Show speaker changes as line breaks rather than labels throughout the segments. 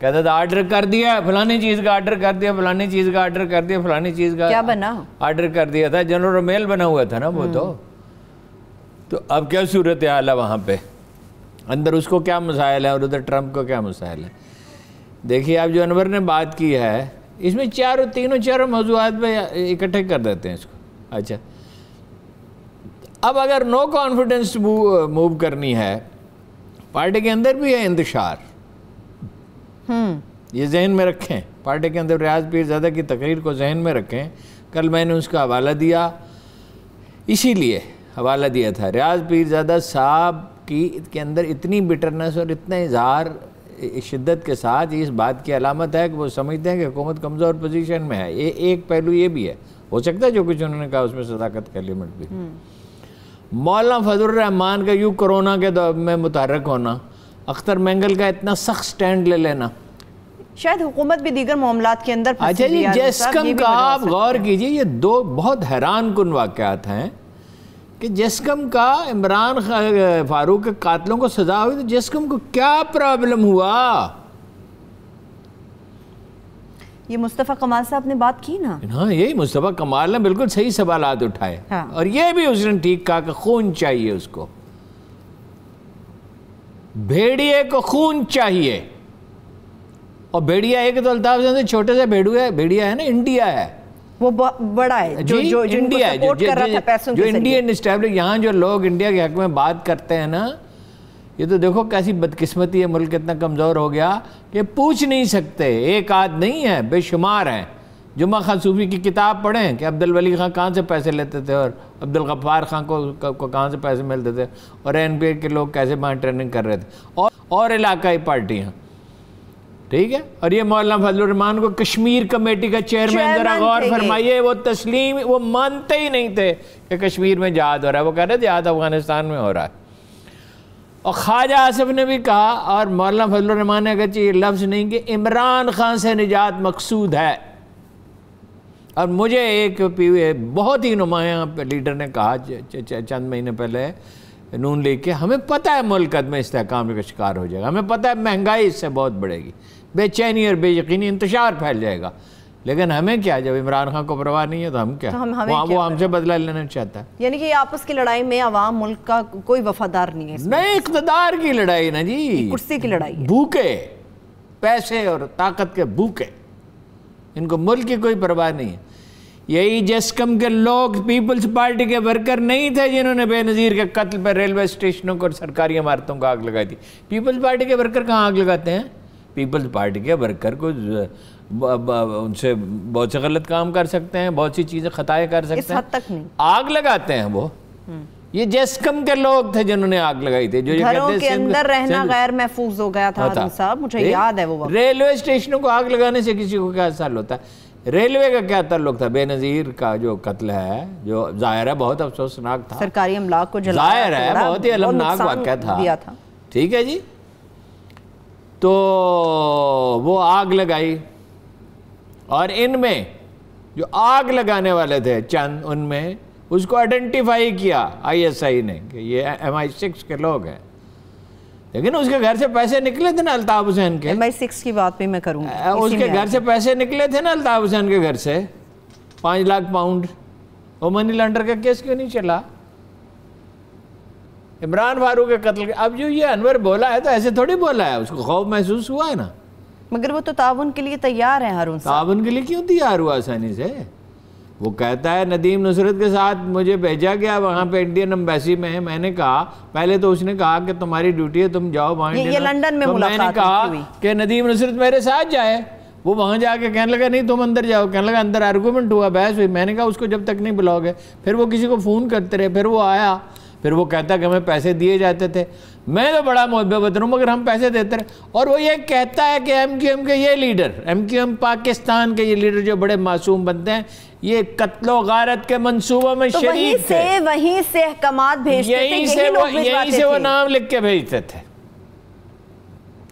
کہتا تھا آرڈر کر دیا فلانی چیز کا، آرڈر کر دیا فلانی چیز کا، آرڈر کر دیا فلانی چیز کا،
کیا بنا؟
آرڈر کر دیا تھا، جنرل میل بنا ہوا تھا نا وہ تو اب کیا صورتحال ہے وہاں پہ، اندر اس کو کیا مسائل ہے اور ادھر ٹرمپ کو کیا مسائل ہے؟ دیکھیے اب جو انور نے بات کی ہے اس میں چاروں موضوعات پہ اکٹھے کر دیتے ہیں اس کو. اچھا اب اگر نو کانفیڈنس موو کرنی ہے، پارٹی کے اندر بھی ہے انتشار، یہ ذہن میں رکھیں، پارٹی کے اندر ریاض پیرزادہ کی تقریر کو ذہن میں رکھیں. کل میں نے اس کا حوالہ دیا، اسی لیے حوالہ دیا تھا، ریاض پیرزادہ صاحب کے اندر اتنی بٹرنس اور اتنا اظہار شدت کے ساتھ اس بات کی علامت ہے کہ وہ سمجھتے ہیں کہ حکومت کمزور پوزیشن میں ہے. ایک پہلو یہ بھی ہے، ہو سکتا ہے جو کچھ انہوں نے کہا اس میں صداقت کا ایلیمنٹ بھی. مولانا فضل الرحمان کا یوں کرونا کے دور میں متحرک ہونا، اختر مینگل کا اتنا سخت سٹینڈ لے لینا،
شاید حکومت بھی دیگر معاملات کے اندر.
اچھا جی جیسکم کا آپ غور کیجئے، یہ دو بہت حیران کن واقعات ہیں کہ جیسکم کا عمران فاروق کے قاتلوں کو سزا ہوئی تو جیسکم کو کیا پرابلم ہوا؟
یہ مصطفیٰ کمال صاحب نے بات کی نا،
ہاں یہی مصطفیٰ کمال نے بالکل صحیح سوالات اٹھائے، اور یہ بھی اس نے ٹھیک کہا کہ خون چاہیے اس کو، بھیڑیے کو خون چاہیے. اور بھیڑیا ہے کہ تو الطاف سے چھوٹے سے بھیڑیا ہے نا، انڈیا ہے
وہ بڑا ہے جو انڈیا سپورٹ کر رہا تھا پیسوں کے ذریعے. جو
انڈین اسٹیبلش، یہاں جو لوگ انڈیا کے حق میں بات کرتے ہیں نا، یہ تو دیکھو کیسی بدقسمتی ہے، ملک اتنا کمزور ہو گیا کہ پوچھ نہیں سکتے، ایک آدھ نہیں ہے، بے شمار ہیں. جمعہ خان صوفی کی کتاب پڑھیں کہ عبدالولی خان کہاں سے پیسے لیتے تھے اور عبدالغفار خان کو کہاں سے پیسے ملتے تھے، اور این پی اے کے لوگ کیسے وہاں ٹریننگ کر رہے تھے، اور علاقائی پارٹیاں. ٹھیک ہے، اور یہ مولانا فضل الرحمان کو کشمیر کمیٹی کا چیئرمین، ذرا غور فرمائیے، وہ مانتے ہی نہیں تھے کہ کشمیر میں جہاد ہو رہا ہے، وہ کہہ رہے جہاد افغانستان میں ہو رہا ہے. اور خواجہ آصف نے بھی کہا، اور مولانا فضل الرحمان نے اگرچہ یہ لفظ نہیں کہ عمران خان سے نجات مقصود ہے. اور مجھے ایک بہت ہی نمایاں لیڈر نے کہا چند مہینے پہلے نون لیگ کے، ہمیں پتہ ہے ملک عدم استحکام کا شکار ہو جائے گا، ہمیں پتہ ہے مہنگائی اس سے بہت بڑھے گی، بے چینی اور بے یقینی انتشار پھیل جائے گا، لیکن ہمیں کیا، جب عمران خان کو پرواہ نہیں ہے تو ہم کیا، وہ ہم سے بدلہ لینا چاہتا ہے.
یعنی کہ آپس کی لڑائی میں عوام ملک کا کوئی وفادار نہیں ہے،
نہیں اقتدار کی لڑائی نا جی،
کرسی کی لڑائی،
بھوکے پیسے اور طاقت کے بھوکے، ان کو ملک کی کوئی پرواہ نہیں ہے. یہی جیسکم کے لوگ پیپلز پارٹی کے ورکر نہیں تھے جنہوں نے بے نظیر کے قتل پر ریلوے اسٹیشنوں کو اور سرکاری عمارتوں کو آگ لگائی تھی. پیپلز پارٹی کے ورکر کہاں آگ لگاتے ہیں؟ پیپلز پارٹی کے ورکر کو ان سے بہت سے غلط کام کر سکتے ہیں، بہت سی چیزیں خطائیں کر سکتے ہیں،
اس حد تک نہیں
آگ لگاتے ہیں وہ. یہ جیسکم کے لوگ تھے جنہوں نے آگ لگائی تھی، جو
گھروں کے اندر رہنا غیر محفوظ ہو گیا تھا. ہارون صاحب مجھے یاد ہے وہ وقت.
ریلوے اسٹیشنوں کو آگ لگانے سے کسی کو کیا حال ہوتا ہے؟ ریلوے کا کیا تعلق تھا؟ بے نظیر کا جو قتل ہے، جو ظاہر ہے بہت افسوسناک تھا،
سرکاری املاک کو جلایا،
ظاہر ہے بہت ہی المناک واقعہ تھا، ٹھیک ہے جی. تو وہ آگ لگائی، اور ان میں جو آگ لگانے والے تھے چند، ان میں اس کو آئیڈینٹیفائی کیا ISI نے کہ یہ MI6 کے لوگ ہیں. لیکن اس کے گھر سے پیسے نکلے تھے نا الطاف حسین کے،
MI6 کی بات بھی میں کروں گا،
اس کے گھر سے پیسے نکلے تھے نا الطاف حسین کے گھر سے 5 لاکھ پاؤنڈ. وہ منی لانڈر کا کیس کیوں نہیں چلا؟ عمران فاروق کے قتل کے. اب جو یہ انور بولا ہے تو ایسے تھوڑی بولا ہے، اس کو خوف محسوس ہوا ہے نا،
مگر وہ تو تعاون کے لیے تیار ہے. ہارون صاحب
تعاون کے لیے کیوں تیار ہوا آسانی سے؟ وہ کہتا ہے ندیم نصرت کے ساتھ مجھے بھیجا گیا وہاں پہ انڈین امبیسی میں. میں نے کہا، پہلے تو اس نے کہا کہ تمہاری ڈیوٹی ہے تم جاؤ وہاں،
یہ لنڈن میں
میں نے کہا کہ ندیم نصرت میرے ساتھ جائے. وہ وہاں جا کے کہنے لگا نہیں تم اندر جاؤ، کہنے لگا اندر آرگومنٹ ہوا، بحث ہوئی. میں نے کہا اس کو جب تک نہیں بلاؤ گے. پھر وہ کسی کو فون کرتے رہے، پھر وہ آیا، پھر وہ کہتا کہ ہمیں پیسے دیے جاتے تھے. میں تو بڑا محب وطن ہوں مگر ہم پیسے دیتے رہے. اور وہ یہ کہتا ہے کہ MQM کے یہ لیڈر، MQM پاکستان کے یہ لیڈر جو بڑے معصوم بنتے ہیں، یہ قتل و غارت کے منصوبوں میں شریک تھے.
وہیں سے احکامات بھیجتے تھے،
یہیں سے وہ نام لکھ کے بھیجتے تھے.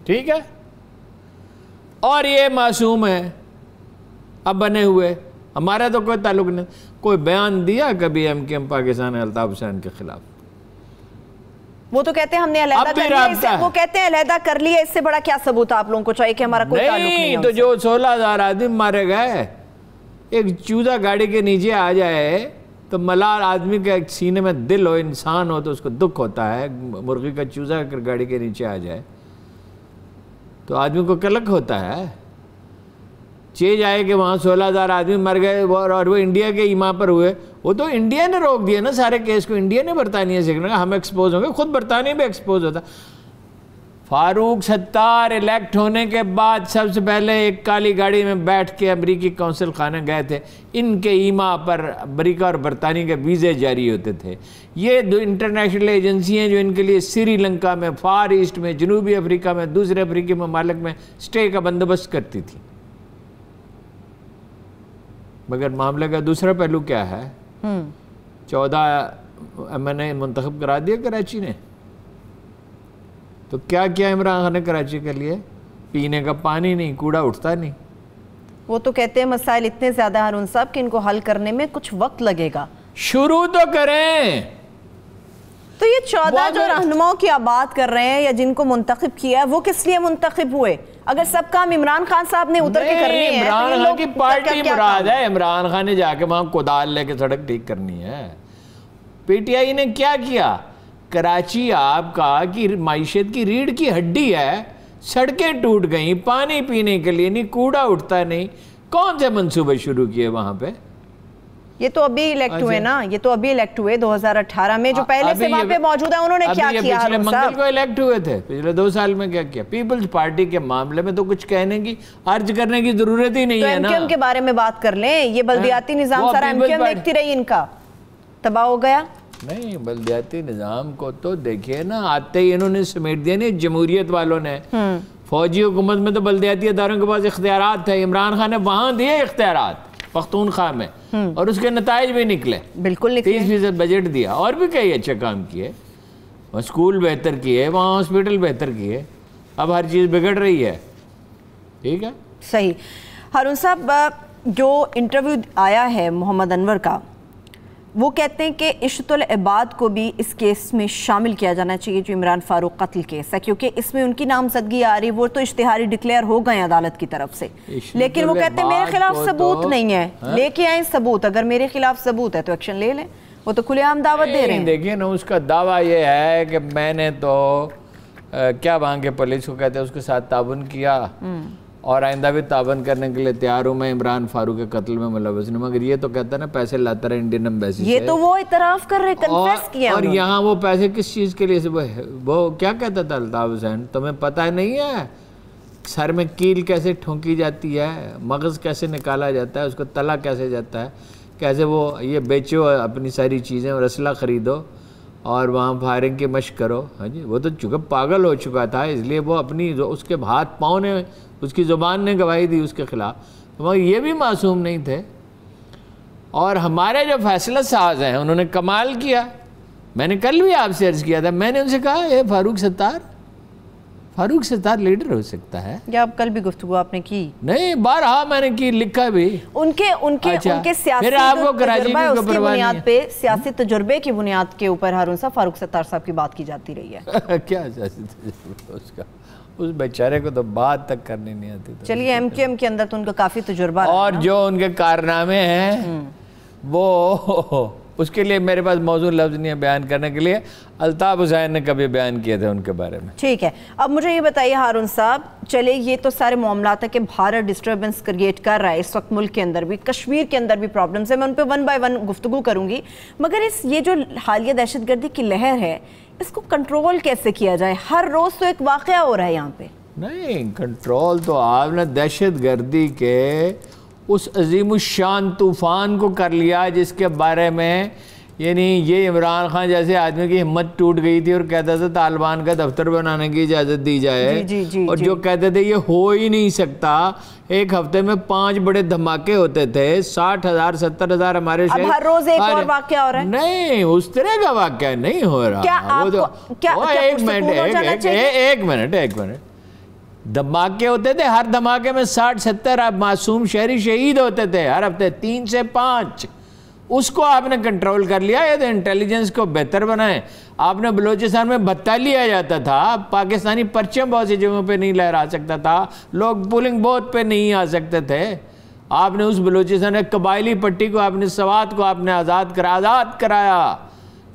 ٹھیک ہے، اور یہ معصوم ہے اب بنے ہوئے. ہمارا تو کوئی تعلق نہیں. کوئی بیان دیا کبھی MQM پاکستان الطاف حسین کے خلاف؟
وہ تو کہتے ہیں ہم نے علیحدہ کر لیا، وہ کہتے ہیں علیحدہ کر لیا، اس سے بڑا کیا ثبوت آپ لوگوں کو چاہیے کہ ہمارا کوئی تعلق نہیں ہے؟
تو جو 16,000 آدمی مارے گئے، ایک چوزا گاڑی کے نیچے آ جائے تو ملال آدمی کے سینے میں دل ہو، انسان ہو تو اس کو دکھ ہوتا ہے. مرغی کا چوزا اگر گاڑی کے نیچے آ جائے تو آدمی کو کلک ہوتا ہے. چیز آئے کہ وہاں 16,000 آدمی مر گئے اور وہ انڈیا کے ایما پر ہوئے. وہ تو انڈیا نے روک دیا نا سارے کیس کو، انڈیا نے برطانیہ سے کہا ہم ایکسپوز ہوں گے، خود برطانیہ بھی ایکسپوز ہوتا. فاروق ستار الیکٹ ہونے کے بعد سب سے پہلے ایک کالی گاڑی میں بیٹھ کے امریکی کونسل خانے گئے تھے. ان کے ایما پر امریکہ اور برطانیہ کے ویزے جاری ہوتے تھے. یہ دو انٹرنیشنل ایجنسیاں جو ان کے لیے سری لنکا میں، فار ایسٹ میں، جنوبی افریقہ میں، دوسرے افریقی ممالک میں سٹے کا بندوبست کرتی تھی. مگر معاملے کا دوسرا پہلو کیا ہے؟ 14 MNA منتخب کرا دیا کراچی نے. تو کیا کیا عمران خان نے کراچی کے لیے؟ پینے کا پانی نہیں، کوڑا اٹھتا نہیں.
وہ تو کہتے ہیں مسائل اتنے زیادہ ہارون صاحب کہ ان کو حل کرنے میں کچھ وقت لگے گا.
شروع تو کریں.
تو یہ 14 جو رہنماؤں کی آپ بات کر رہے ہیں یا جن کو منتخب کیا ہے، وہ کس لیے منتخب ہوئے؟ اگر سب کام عمران خان صاحب نے اتر کے کرنے ہیں،
عمران خان کی پارٹی مراد ہے. عمران خان نے جا کے وہاں کدال لے کے سڑک ٹھیک کرنی ہے. پی ٹی آئی نے کیا کیا؟ کراچی آپ کا کی معیشت کی ریڑھ کی ہڈی ہے، سڑکیں ٹوٹ گئیں، پانی پینے کے لیے نہیں، کوڑا اٹھتا نہیں. کون سے منصوبے شروع کیے وہاں پہ؟
یہ تو ابھی الیکٹ ہوئے نا، یہ تو ابھی الیکٹ ہوئے 2018 میں، جو پہلے سے وہاں پہ موجود ہیں انہوں نے کیا کیا؟
پچھلے منگل کو الیکٹ ہوئے تھے، پچھلے 2 سال میں کیا کیا؟ پیپلز پارٹی کے معاملے میں تو کچھ کہنے کی، عرض کرنے کی ضرورت ہی نہیں ہے نا.
تو ایم کے بارے میں بات کر لیں. یہ بلدیاتی نظام سارا ایم دیکھتی رہی، ان کا تباہ ہو گیا.
نہیں، بلدیاتی نظام کو تو دیکھیے نا، آتے ہی انہوں نے سمیٹ دیا. نہیں، جمہوریت والوں نے فوجی حکومت میں تو بلدیاتی اداروں کے پاس اختیارات تھے. عمران خان نے وہاں دیے اختیارات پختونخوا میں، اور اس کے نتائج بھی نکلے.
بالکل نکلے.
30% بجٹ دیا، اور بھی کئی اچھے کام کیے. وہاں اسکول بہتر کیے، وہاں ہاسپٹل بہتر کیے. اب ہر چیز بگڑ رہی ہے. ٹھیک ہے،
صحیح. ہارون صاحب، جو انٹرویو آیا ہے محمد انور کا، وہ کہتے ہیں کہ عشت العباد کو بھی اس کیس میں شامل کیا جانا چاہیے، جو عمران فاروق قتل کیس ہے، کیونکہ اس میں ان کی نامزدگی آ رہی. وہ تو اشتہاری ڈکلیئر ہو گئے عدالت کی طرف سے، لیکن وہ کہتے ہیں میرے خلاف ثبوت نہیں ہے. لے کے آئیں ثبوت، اگر میرے خلاف ثبوت ہے تو ایکشن لے لیں. وہ تو کھلے عام دعوت دے رہے ہیں.
دیکھیے نا، اس کا دعویٰ یہ ہے کہ میں نے تو کیا وہاں کے پولیس کو کہتے ہیں اس کے ساتھ تعاون کیا، اور آئندہ بھی تعاون کرنے کے لیے تیار ہوں میں عمران فاروق کے قتل میں ملوث نہیں. مگر یہ تو کہتا ہے نا پیسے لاتا رہا انڈین ایمبیسی سے.
یہ تو وہ اعتراف کر رہے، کنفیس کیا.
اور یہاں وہ پیسے کس چیز کے لیے؟ وہ کیا کہتا تھا الطاف حسین، تمہیں پتہ نہیں ہے سر میں کیل کیسے ٹھونکی جاتی ہے، مغز کیسے نکالا جاتا ہے، اس کو تلا کیسے جاتا ہے، کیسے وہ یہ بیچو اپنی ساری چیزیں اور اسلحہ خریدو اور وہاں فائرنگ کی مشق کرو. ہاں جی، وہ تو چونکہ پاگل ہو چکا تھا، اس لیے وہ اپنی اس کے ہاتھ پاؤں نے، اس کی زبان نے گواہی دی اس کے خلاف. مگر یہ بھی معصوم نہیں تھے. اور ہمارے جو فیصلہ ساز ہیں انہوں نے کمال کیا. میں نے کل بھی آپ سے عرض کیا تھا، میں نے ان سے کہا اے فاروق ستار لیڈر ہو سکتا ہے.
یا اب کل بھی گفتگو آپ نے کی؟
نہیں، بارہا میں نے کی، لکھا بھی. ان کے
سیاسی تجربے کی بنیاد کے اوپر ہارون صاحب فاروق ستار صاحب کی بات کی جاتی رہی ہے.
کیا سیاسی تجربہ اس کا؟ اس بیچارے کو تو بات تک کرنی نہیں آتی.
چلیے، ایم کیو ایم کے اندر تو ان کا کافی تجربہ رہا،
اور جو ان کے کارنامے ہیں وہ اس کے لیے میرے پاس موضوع لفظ نہیں ہے بیان کرنے کے لیے. الطاف حسین نے کبھی بیان کیے تھے ان کے بارے میں.
ٹھیک ہے، اب مجھے یہ بتائیے ہارون صاحب، چلے یہ تو سارے معاملات ہیں کہ بھارت ڈسٹربنس کریٹ کر رہا ہے اس وقت ملک کے اندر بھی، کشمیر کے اندر بھی پرابلمز ہیں. میں ان پہ 1 بائی 1 گفتگو کروں گی. مگر یہ جو حالیہ دہشت گردی کی لہر ہے، اس کو کنٹرول کیسے کیا جائے؟ ہر روز تو ایک واقعہ ہو رہا ہے یہاں پہ. نہیں،
کنٹرول تو آپ نے دہشت گردی کے اس عظیم الشان طوفان کو کر لیا جس کے بارے میں یعنی یہ عمران خان جیسے آدمی کی ہمت ٹوٹ گئی تھی اور کہتا تھا طالبان کا دفتر بنانے کی اجازت دی جائے، اور جو کہتے تھے یہ ہو ہی نہیں سکتا. ایک ہفتے میں 5 بڑے دھماکے ہوتے تھے، 60,000 70,000 ہمارے شہر.
اب ہر روز ایک اور واقعہ ہو رہا ہے.
نہیں، اس طرح کا واقعہ نہیں ہو رہا. ایک منٹ دھماکے ہوتے تھے، ہر دھماکے میں 60-70 معصوم شہری شہید ہوتے تھے ہر ہفتے، 3 سے 5. اس کو آپ نے کنٹرول کر لیا. یہ تو انٹیلیجنس کو بہتر بنائیں. آپ نے بلوچستان میں بھتہ لیا جاتا تھا, پاکستانی پرچم بہت سی جگہوں پہ نہیں لہرا سکتا تھا, لوگ پولنگ بوتھ پہ نہیں آ سکتے تھے. آپ نے اس بلوچستان میں قبائلی پٹی کو, آپ نے سوات کو آپ نے آزاد کرایا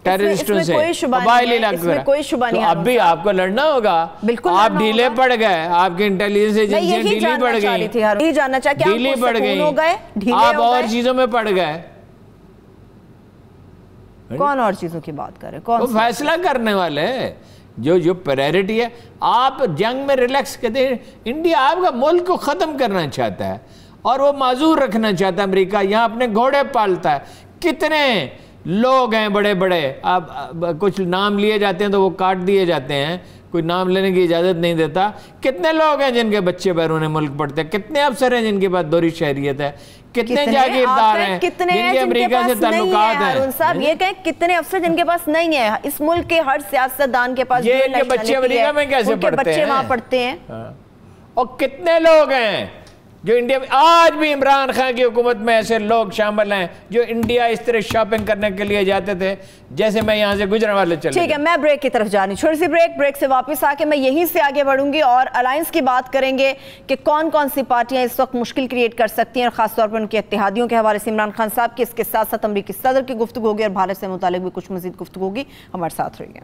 ٹیررسٹوں سے, قبائلی علاقے. اب بھی آپ کو لڑنا ہوگا. آپ ڈھیلے پڑ گئے, آپ کی انٹیلیجنس ایجنسیاں ڈھیلی پڑ گئیں, آپ اور چیزوں میں پڑ گئے.
کون اور چیزوں کی بات کرے؟
وہ فیصلہ کرنے والے جو پرائرٹی ہے. آپ جنگ میں ریلیکس کہتے ہیں. انڈیا آپ کا ملک کو ختم کرنا چاہتا ہے اور وہ معذور رکھنا چاہتا ہے. امریکہ یہاں اپنے گھوڑے پالتا ہے. کتنے لوگ ہیں بڑے بڑے, اب کچھ نام لیے جاتے ہیں تو وہ کاٹ دیے جاتے ہیں, کوئی نام لینے کی اجازت نہیں دیتا. کتنے لوگ ہیں جن کے بچے بیرون ملک پڑھتے ہیں, کتنے افسر ہیں جن کے پاس دوہری شہریت ہے, کتنے جاگیردار ہیں جن کے امریکہ سے تعلقات ہیں.
ہارون صاحب یہ کہیں کتنے افسر جن کے پاس نہیں ہے. اس ملک کے ہر سیاستدان کے پاس
یہ ان کے بچے امریکہ میں کیسے پڑھتے ہیں,
وہاں پڑھتے ہیں.
اور کتنے لوگ ہیں جو انڈیا میں آج بھی عمران خان کی حکومت میں ایسے لوگ شامل ہیں جو انڈیا اس طرح شاپنگ کرنے کے لیے جاتے تھے جیسے میں یہاں سے گزرنے والے چلے.
ٹھیک ہے, میں بریک کی طرف جانی, چھوٹی سی بریک سے واپس آ کے میں یہیں سے آگے بڑھوں گی اور الائنس کی بات کریں گے کہ کون کون سی پارٹیاں اس وقت مشکل کریٹ کر سکتی ہیں, اور خاص طور پر ان کے اتحادیوں کے حوالے سے عمران خان صاحب کی, اس کے ساتھ ساتھ امریکی صدر کی گفتگو ہوگی اور بھارت سے متعلق بھی کچھ مزید گفتگو ہوگی. ہمارے ساتھ رہیے.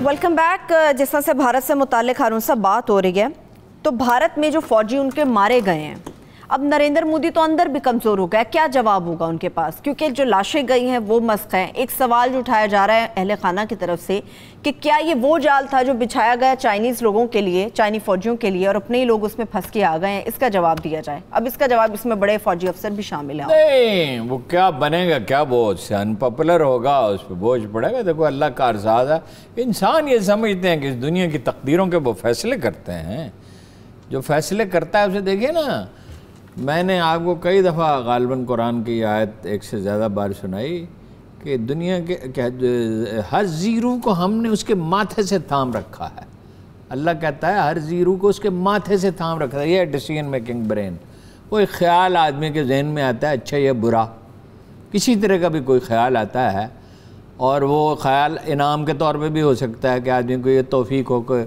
Welcome back. جس طرح سے بھارت سے متعلق ہارون صاحب بات ہو رہی ہے, تو بھارت میں جو فوجی ان کے مارے گئے ہیں, اب نریندر مودی تو اندر بھی کمزور ہو گیا. کیا جواب ہوگا ان کے پاس, کیونکہ جو لاشیں گئی ہیں وہ مسخ ہیں. ایک سوال جو اٹھایا جا رہا ہے اہل خانہ کی طرف سے کہ کیا یہ وہ جال تھا جو بچھایا گیا چائنیز لوگوں کے لیے, چائنی فوجیوں کے لیے, اور اپنے ہی لوگ اس میں پھنس کے آ گئے ہیں. اس کا جواب دیا جائے. اب اس کا جواب, اس میں بڑے فوجی افسر بھی شامل ہیں.
نہیں, وہ کیا بنے گا, کیا بوجھ ان پاپولر ہوگا, اس پہ بوجھ پڑے گا. دیکھو اللہ کا ارزاز ہے. انسان یہ سمجھتے ہیں کہ اس دنیا کی تقدیروں کے وہ فیصلے کرتے ہیں. جو فیصلے کرتا ہے اسے دیکھیے نا. میں نے آپ کو کئی دفعہ غالباً قرآن کی آیت ایک سے زیادہ بار سنائی کہ دنیا کے ہر زیرو کو ہم نے اس کے ماتھے سے تھام رکھا ہے. اللہ کہتا ہے ہر زیرو کو اس کے ماتھے سے تھام رکھا ہے. یہ ڈیسیژن میکنگ برین, وہ ایک خیال آدمی کے ذہن میں آتا ہے, اچھا یا برا, کسی طرح کا بھی کوئی خیال آتا ہے, اور وہ خیال انعام کے طور پہ بھی ہو سکتا ہے کہ آدمی کو یہ توفیق ہو کہ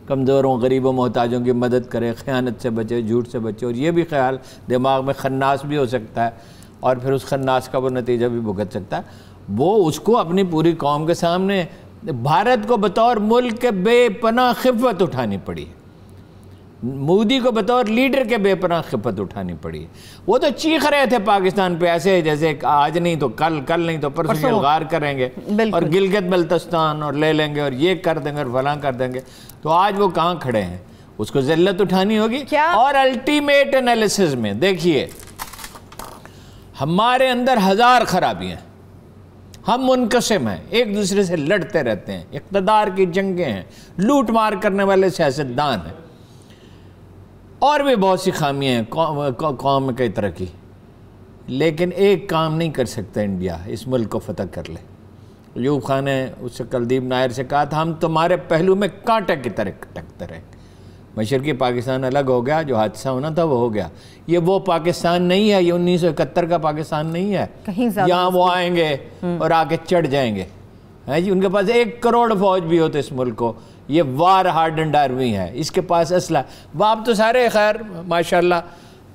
کمزوروں, غریبوں, محتاجوں کی مدد کرے, خیانت سے بچے, جھوٹ سے بچے. اور یہ بھی خیال دماغ میں خناس بھی ہو سکتا ہے, اور پھر اس خناس کا وہ نتیجہ بھی بھگت سکتا ہے. وہ اس کو اپنی پوری قوم کے سامنے بھارت کو بطور ملک کے بے پناہ خفت اٹھانی پڑی. مودی کو بطور لیڈر کے بے پناہ خفت اٹھانی پڑی. وہ تو چیخ رہے تھے پاکستان پہ ایسے جیسے آج نہیں تو کل, کل نہیں تو پرسوں غار کریں گے اور گلگت بلتستان اور لے لیں گے اور یہ کر دیں گے اور فلاں کر دیں گے. تو آج وہ کہاں کھڑے ہیں, اس کو ذلت اٹھانی ہوگی. اور الٹیمیٹ انالیسز میں دیکھیے, ہمارے اندر ہزار خرابیاں, ہم منقسم ہیں, ایک دوسرے سے لڑتے رہتے ہیں, اقتدار کی جنگیں ہیں, لوٹ مار کرنے والے سیاستدان ہیں, اور بھی بہت سی خامیاں ہیں قوم میں کئی طرح کی. لیکن ایک کام نہیں کر سکتا انڈیا, اس ملک کو فتح کر لے. ایوب خان نے اس سے کلدیپ نائر سے کہا تھا, ہم تمہارے پہلو میں کانٹے کی طرح ٹکتے رہیں. مشرقی پاکستان الگ ہو گیا, جو حادثہ ہونا تھا وہ ہو گیا. یہ وہ پاکستان نہیں ہے, یہ 1971 کا پاکستان نہیں ہے. یہاں وہ آئیں گے اور آ کے چڑھ جائیں گے. جی ان کے پاس 1 کروڑ فوج بھی ہوتے اس ملک کو. یہ وار ہارڈنڈ آرمی ہے, اس کے پاس اسلحہ. باپ تو سارے خیر ماشاءاللہ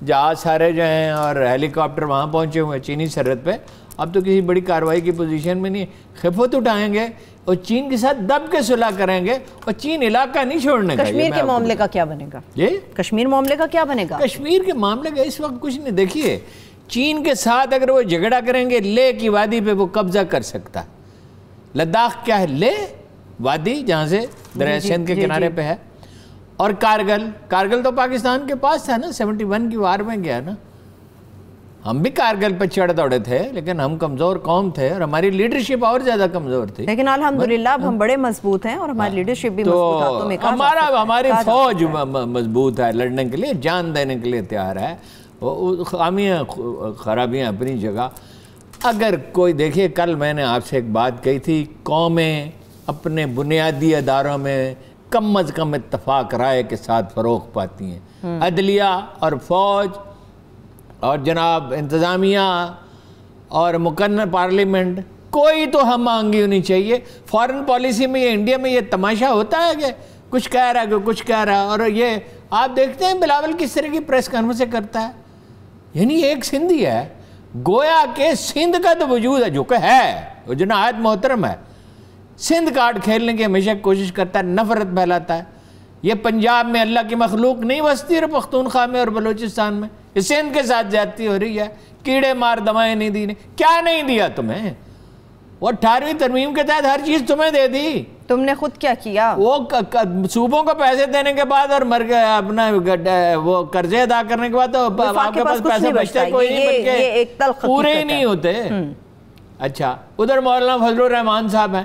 جہاز سارے جو ہیں اور ہیلی کاپٹر وہاں پہنچے ہوئے ہیں چینی سرحد پہ. اب تو کسی بڑی کارروائی کی پوزیشن میں نہیں. خفت اٹھائیں گے اور چین کے ساتھ دب کے صلح کریں گے, اور چین علاقہ نہیں چھوڑنے کا.
کشمیر کے معاملے کا کیا بنے گا؟ جی کشمیر معاملے کا کیا بنے گا؟ کشمیر
کے معاملے کا اس وقت کچھ نہیں. دیکھیے چین کے ساتھ اگر وہ جھگڑا کریں گے, لے کی وادی پہ وہ قبضہ کر سکتا ہے. لداخ کیا ہے, لے وادی جہاں سے دریائے سندھ کے کنارے پہ ہے. اور کارگل تو پاکستان کے پاس تھا نا, 71 کی وار میں گیا نا. ہم بھی کارگل پہ چڑھ دوڑے تھے لیکن ہم کمزور قوم تھے اور ہماری لیڈرشپ اور زیادہ کمزور تھی،
لیکن الحمدللہ اب ہم بڑے مضبوط ہیں اور ہماری لیڈرشپ بھی مضبوط ہاتھوں میں
ہماری فوج مضبوط ہے، لڑنے کے لیے جان دینے کے لیے تیار ہے، خامیاں خرابیاں اپنی جگہ۔ اگر کوئی دیکھیے، کل میں نے آپ سے ایک بات کہی تھی، قومیں اپنے بنیادی اداروں میں کم از کم اتفاق رائے کے ساتھ فروغ پاتی ہیں، عدلیہ اور فوج اور جناب انتظامیہ اور مقننہ پارلیمنٹ، کوئی تو ہم آہنگی ہونی چاہیے۔ فارن پالیسی میں یہ انڈیا میں یہ تماشا ہوتا ہے کہ کچھ کہہ رہا ہے کہ کچھ کہہ رہا ہے، اور یہ آپ دیکھتے ہیں بلاول کس طرح کی پریس کانفرنس کرتا ہے، یعنی ایک سندھی ہے، گویا کہ سندھ کا تو وجود ہے جو کہ ہے، وہ جو نہایت محترم ہے، سندھ کارڈ کھیلنے کی ہمیشہ کوشش کرتا ہے، نفرت پھیلاتا ہے۔ یہ پنجاب میں اللہ کی مخلوق نہیں بستی اور پختونخوا میں اور بلوچستان میں، یہ سندھ کے ساتھ زیادتی ہو رہی ہے، کیڑے مار دوائیں نہیں دی، کیا نہیں دیا تمہیں؟ وہ 18ویں ترمیم کے تحت ہر چیز تمہیں دے دی،
تم نے خود کیا کیا؟
وہ صوبوں کو پیسے دینے کے بعد اور اپنا وہ قرضے ادا کرنے کے بعد تو آپ کے پاس پیسے بچتے کوئی نہیں، بلکہ پورے ہی نہیں ہوتے۔ اچھا، ادھر مولانا فضل الرحمان صاحب ہیں،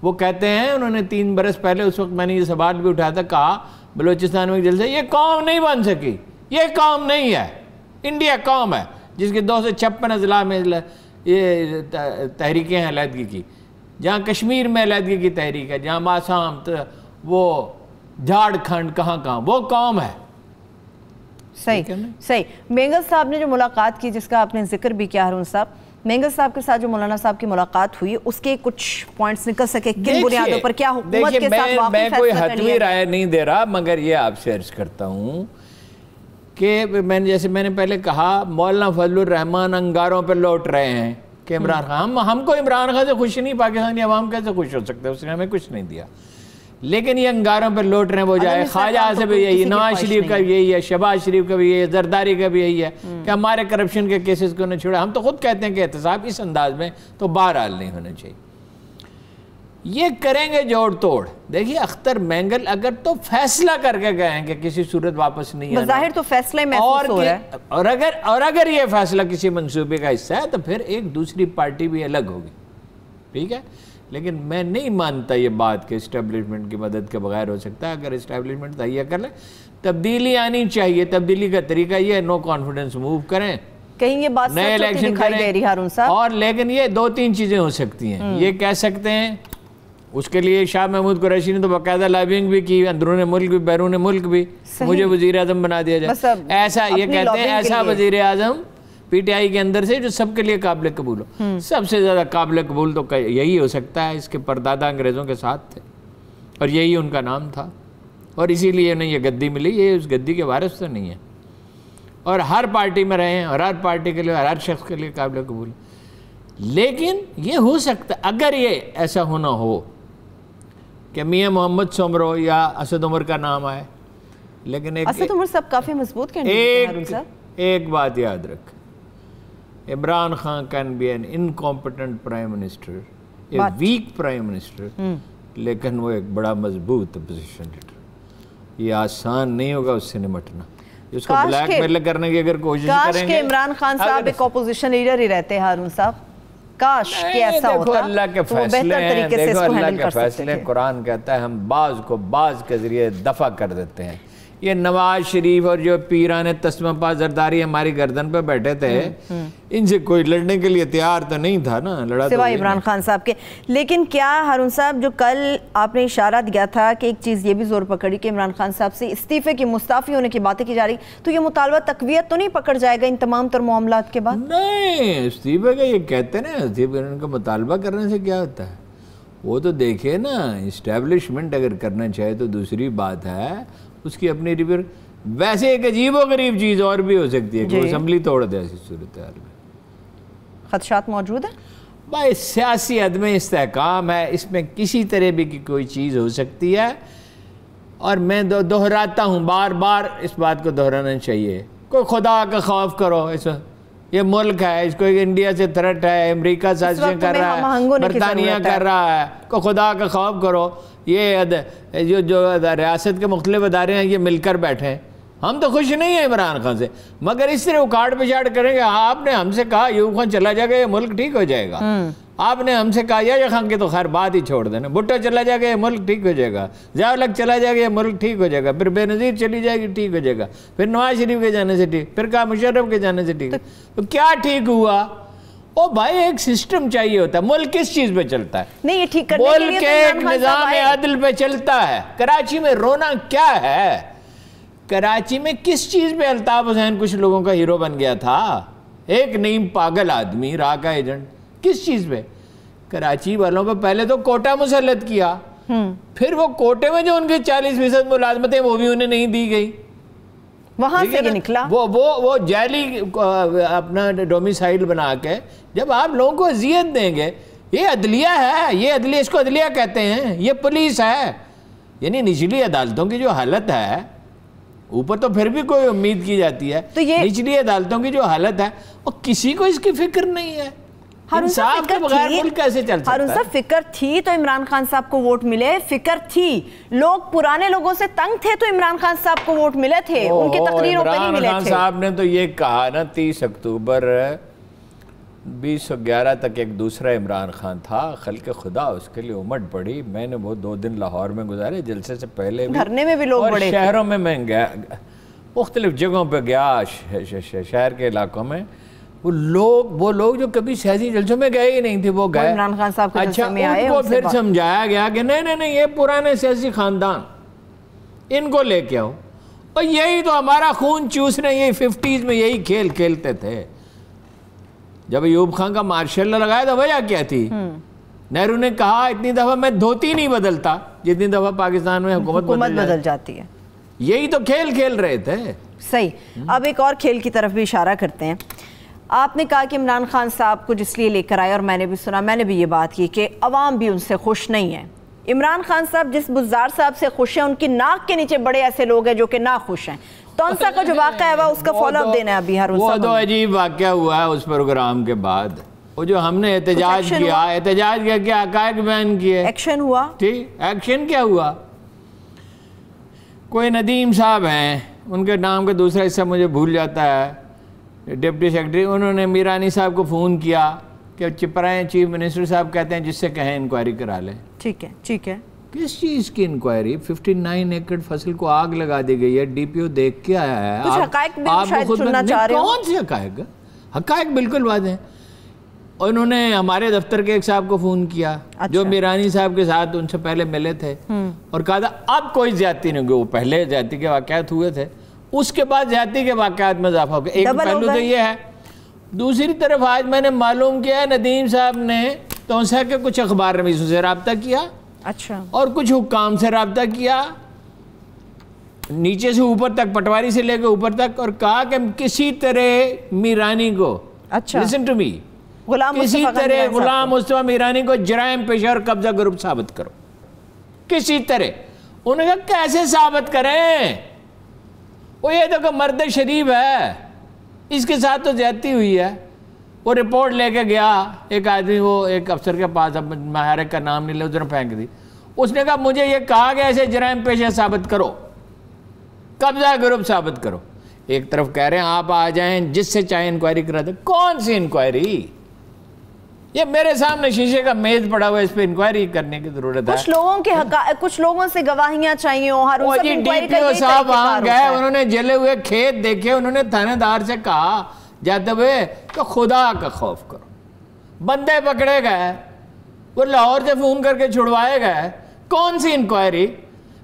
وہ کہتے ہیں، انہوں نے 3 برس پہلے، اس وقت میں نے یہ سوال بھی اٹھایا تھا، کہا بلوچستان میں جلسے یہ قوم نہیں بن سکی، یہ قوم نہیں ہے، انڈیا قوم ہے جس کی 256 اضلاع میں یہ تحریکیں ہیں علیحدگی کی، جہاں کشمیر میں علیحدگی کی تحریک ہے، جہاں آسام، وہ جھارکھنڈ، کہاں وہ قوم ہے۔
صحیح۔ مینگل صاحب نے جو ملاقات کی، جس کا آپ نے ذکر بھی کیا ہارون صاحب، مینگل صاحب کے ساتھ جو مولانا صاحب کی ملاقات ہوئی، اس کے کچھ پوائنٹس نکل سکے، کن بنیادوں پر، کیا حکومت کے ساتھ واقعی
میں کوئی حتمی رائے نہیں دے رہا، مگر یہ آپ سے عرض کرتا ہوں کہ جیسے میں نے پہلے کہا، مولانا فضل الرحمان انگاروں پہ لوٹ رہے ہیں کہ عمران خان، ہم کو عمران خان سے خوشی نہیں، پاکستانی عوام کیسے خوش ہو سکتے، اس نے ہمیں کچھ نہیں دیا، لیکن یہ انگاروں پہ لوٹ رہے ہیں، وہ جائے خواجہ سے بھی یہی، نواز شریف کا بھی یہی ہے، شہباز شریف کا بھی یہی ہے، زرداری کا بھی یہی ہے کہ ہمارے کرپشن کے کیسز کو نہ چھوڑا۔ ہم تو خود کہتے ہیں کہ احتساب اس انداز میں تو بہرحال نہیں ہونا چاہیے، یہ کریں گے جوڑ توڑ۔ دیکھیے اختر مینگل اگر تو فیصلہ کر کے گئے ہیں کہ کسی صورت واپس نہیں آنا،
بظاہر تو فیصلہ محسوس ہو رہا ہے،
اور اگر یہ فیصلہ کسی منصوبے کا حصہ ہے تو پھر ایک دوسری پارٹی بھی الگ ہوگی، ٹھیک ہے، لیکن میں نہیں مانتا یہ بات کہ اسٹیبلشمنٹ کی مدد کے بغیر ہو سکتا ہے۔ اگر اسٹیبلشمنٹ تہیہ کر لیں، تبدیلی آنی چاہیے، تبدیلی کا طریقہ یہ ہے، نو کانفیڈنس موو کریں،
کہیں یہ بات
نئے الیکشن کریں،
ہارون صاحب،
اور لیکن یہ 2-3 چیزیں ہو سکتی ہیں۔ یہ کہہ سکتے ہیں، اس کے لیے شاہ محمود قریشی نے تو باقاعدہ لابنگ بھی کی، اندرون ملک بھی بیرون ملک بھی، مجھے وزیر اعظم بنا دیا جائے، ایسا یہ کہتے ہیں، ایسا وزیر اعظم پی ٹی آئی کے اندر سے جو سب کے لیے قابل قبول ہو۔ سب سے زیادہ قابل قبول تو یہی ہو سکتا ہے، اس کے پردادا انگریزوں کے ساتھ تھے اور یہی ان کا نام تھا، اور اسی لیے انہیں یہ گدی ملی، یہ اس گدی کے وارث تو نہیں ہے، اور ہر پارٹی میں رہے ہیں اور ہر پارٹی کے لیے، ہر شخص کے لیے قابل قبول۔ لیکن یہ ہو سکتا ہے، اگر یہ ایسا ہونا ہو کہ میاں محمد سومرو یا اسد عمر کا نام آئے، لیکن
اسد عمر صاحب کافی مضبوط کینڈیڈیٹ ہیں،
ایک بات یاد رکھ، Imran Khan can be an incompetent prime minister, a weak prime minister, لیکن وہ ایک بڑا مضبوط اپوزیشن لیڈر، یہ آسان نہیں ہوگا اس سے نمٹنا، اس کو بلیک میل کرنے کی اگر کوشش کریں گے۔
کاش کہ عمران خان صاحب ایک اپوزیشن لیڈر ہی رہتے ہارون صاحب، کاش کہ ایسا ہوتا،
دیکھو اللہ کے فیصلے ہیں، دیکھو اللہ کے فیصلے، قرآن کہتا ہے ہم بعض کو بعض کے ذریعے دفع کر دیتے ہیں۔ یہ نواز شریف اور جو پیران تسمہ پا زرداری ہماری گردن پہ بیٹھے تھے، ان سے کوئی لڑنے کے لیے تیار تو نہیں تھا نا، لڑا تو
سوائے عمران خان صاحب کے۔ لیکن کیا ہارون صاحب، جو کل آپ نے اشارہ دیا تھا کہ ایک چیز یہ بھی زور پکڑی کہ عمران خان صاحب سے استعفے کی، مستعفی ہونے کی باتیں کی جا رہی، تو یہ مطالبہ تقویت تو نہیں پکڑ جائے گا ان تمام تر معاملات کے بعد؟
نہیں، استعفے کا یہ کہتے ہیں نا، استعفے کا مطالبہ کرنے سے کیا ہوتا ہے، وہ تو دیکھیں نا، اسٹیبلشمنٹ اگر کرنا چاہے تو دوسری بات ہے، اس کی اپنی ریپر، ویسے ایک عجیب و غریب چیز اور بھی ہو سکتی ہے کہ وہ اسمبلی توڑ دے ایسی صورتحال میں۔
خدشات موجود ہیں
بھائی، سیاسی عدم استحکام ہے، اس میں کسی طرح بھی کی کوئی چیز ہو سکتی ہے، اور میں دہراتا ہوں، بار بار اس بات کو دہرانا چاہیے، کوئی خدا کا خوف کرو، یہ ملک ہے، اس کو انڈیا سے تھریٹ ہے، امریکہ سازشیں کر رہا ہے، برطانیہ کر رہا ہے، کوئی خدا کا خوف کرو، یہ جو ریاست کے مختلف ادارے ہیں یہ مل کر بیٹھیں، ہم تو خوش نہیں ہیں عمران خان سے، مگر اس طرح اکاڑ پچاڑ کریں گے. آپ نے ہم سے کہا ایوب خان چلا جائے گا یہ ملک ٹھیک ہو جائے گا. آپ نے ہم سے کہا یا خان کی تو خیر بات ہی چھوڑ دینا، بھٹو چلا جائے گا یہ ملک ٹھیک ہو جائے گا، ضیاء الحق چلا جائے گا یہ ملک ٹھیک ہو جائے گا، پھر بے نظیر چلی جائے گی ٹھیک ہو جائے گا، پھر نواز شریف کے جانے سے ٹھیک، پھر کہا مشرف کے جانے سے ٹھیک. تو کیا ٹھیک ہوا؟ او بھائی ایک سسٹم چاہیے ہوتا ہے. ملک کس چیز پہ چلتا ہے؟
نہیں یہ ٹھیک کرنے کے لیے
ملک ایک نظام عدل پہ چلتا ہے. کراچی میں رونا کیا ہے؟ کراچی میں کس چیز پہ الطاف حسین کچھ لوگوں کا ہیرو بن گیا تھا؟ ایک نیم پاگل آدمی راہ کا ایجنٹ. کس چیز پہ؟ کراچی والوں پہ پہلے تو کوٹا مسلط کیا، پھر وہ کوٹے میں جو ان کی 40% ملازمتیں وہ بھی انہیں نہیں دی گئی،
وہاں سے یہ نکلا.
وہ جعلی اپنا ڈومیسائل بنا کے جب آپ لوگوں کو اذیت دیں گے. یہ عدلیہ ہے، یہ عدلیہ، اس کو عدلیہ کہتے ہیں، یہ پولیس ہے. یعنی نچلی عدالتوں کی جو حالت ہے، اوپر تو پھر بھی کوئی امید کی جاتی ہے، نچلی عدالتوں کی جو حالت ہے وہ کسی کو اس کی فکر نہیں ہے. انصاف کے بغیر ملک کیسے چل سکتا ہے؟
ہارون صاحب فکر تھی تو عمران خان صاحب کو ووٹ ملے، فکر تھی، لوگ پرانے لوگوں سے تنگ تھے تو عمران خان صاحب کو ووٹ ملے تھے، ان کی تقریروں پہ نہیں ملے تھے.
عمران خان صاحب نے تو یہ کہا نا 30 اکتوبر 2011 تک ایک دوسرا عمران خان تھا، خلق خدا اس کے لیے امٹ پڑی. میں نے وہ 2 دن لاہور میں گزارے، جلسے سے پہلے بھی
دھرنے میں بھی لوگ
اور
بڑے
شہروں میں گیا، مختلف جگہوں پہ گیا، شہر کے علاقوں میں. وہ لوگ جو کبھی سیاسی جلسوں میں گئے ہی نہیں تھے وہ گئے.
عمران خان صاحب کے جلسے میں آئے.
ان کو پھر سمجھایا گیا کہ نہیں یہ پرانے سیاسی خاندان ان کو لے کے آؤ، اور یہی تو ہمارا خون چوسنے، یہی 50s میں یہی کھیل کھیلتے تھے. جب ایوب خان کا مارشل لا لگایا تو وجہ کیا تھی؟ نہرو نے کہا اتنی دفعہ میں دھوتی نہیں بدلتا جتنی دفعہ پاکستان میں حکومت
بدل جاتی ہے.
یہی تو کھیل کھیل رہے تھے.
صحیح. اب ایک اور کھیل کی طرف بھی اشارہ کرتے ہیں. آپ نے کہا کہ عمران خان صاحب کو جس لیے لے کر آئے، اور میں نے بھی سنا، میں نے بھی یہ بات کی کہ عوام بھی ان سے خوش نہیں ہے. عمران خان صاحب جس بزدار صاحب سے خوش ہیں، ان کی ناک کے نیچے بڑے ایسے لوگ ہیں جو کہ نہ خوش ہیں. تونسا کا جو واقعہ ہے اس کا فالو اپ دینا ہے ابھی ہارون صاحب.
وہ تو عجیب واقعہ ہوا ہے اس پروگرام کے بعد، وہ جو ہم نے احتجاج کیا کہ حقائق بیان کیے.
ایکشن ہوا؟
ٹھیک، ایکشن کیا ہوا؟ کوئی ندیم صاحب ہیں، ان کے نام کا دوسرا حصہ مجھے بھول جاتا ہے، ڈپٹی سیکرٹری، انہوں نے میرانی صاحب کو فون کیا کہ چپرائیں چیف منسٹر صاحب کہتے ہیں جس سے کہیں انکوائری کرا لیں.
ٹھیک ہے.
کس چیز کی انکوائری؟ 59 ایکڑ فصل کو آگ لگا دی گئی ہے، ڈی پی او دیکھ کے آیا ہے.
کچھ حقائق بھی شاید سننا چاہ رہے ہوں.
کون سے حقائق؟ حقائق بالکل واضح ہیں. انہوں نے ہمارے دفتر کے ایک صاحب کو فون کیا جو میرانی صاحب کے ساتھ ان سے پہلے ملے تھے، اور کہا تھا اب کوئی زیادتی نہیں ہوگی. وہ پہلے زیادتی کے واقعات ہوئے تھے، اس کے بعد زیادتی کے واقعات میں اضافہ ہو گیا. ایک پہلو تو یہ ہے. دوسری طرف آج میں نے معلوم کیا ہے ندیم صاحب نے تونسا کے کچھ اخبار نویسوں سے رابطہ کیا،
اچھا، اور
کچھ حکام سے رابطہ کیا، نیچے سے اوپر تک، پٹواری سے لے کے اوپر تک، اور کہا کہ کسی طرح میرانی کو، listen to me، کسی طرح غلام مصطفیٰ میرانی کو جرائم پیشہ اور قبضہ گروپ ثابت کرو. کسی طرح. انہوں نے کہا کیسے ثابت کریں؟ وہ یہ تو کہ مرد شریف ہے، اس کے ساتھ تو زیادتی ہوئی ہے. وہ رپورٹ لے کے گیا ایک آدمی، وہ ایک افسر کے پاس، اب محرک کا نام نہیں لے، ادھر پھینک دی. اس نے کہا مجھے یہ کہا کہ ایسے جرائم پیشہ ثابت کرو، قبضہ گروپ ثابت کرو. ایک طرف کہہ رہے ہیں آپ آ جائیں جس سے چاہے انکوائری کرا دیں. کون سی انکوائری؟ یہ میرے سامنے شیشے کا میز پڑا ہوا ہے، اس پہ انکوائری کرنے کی ضرورت ہے.
کچھ لوگوں سے گواہیاں چاہیے.
ڈی پی او صاحب وہاں گئے، انہوں نے جلے ہوئے کھیت دیکھے، انہوں نے تھانے دار سے کہا جاتے ہوئے کہ خدا کا خوف کرو. بندے پکڑے گئے، وہ لاہور سے فون کر کے چھڑوائے گئے. کون سی انکوائری؟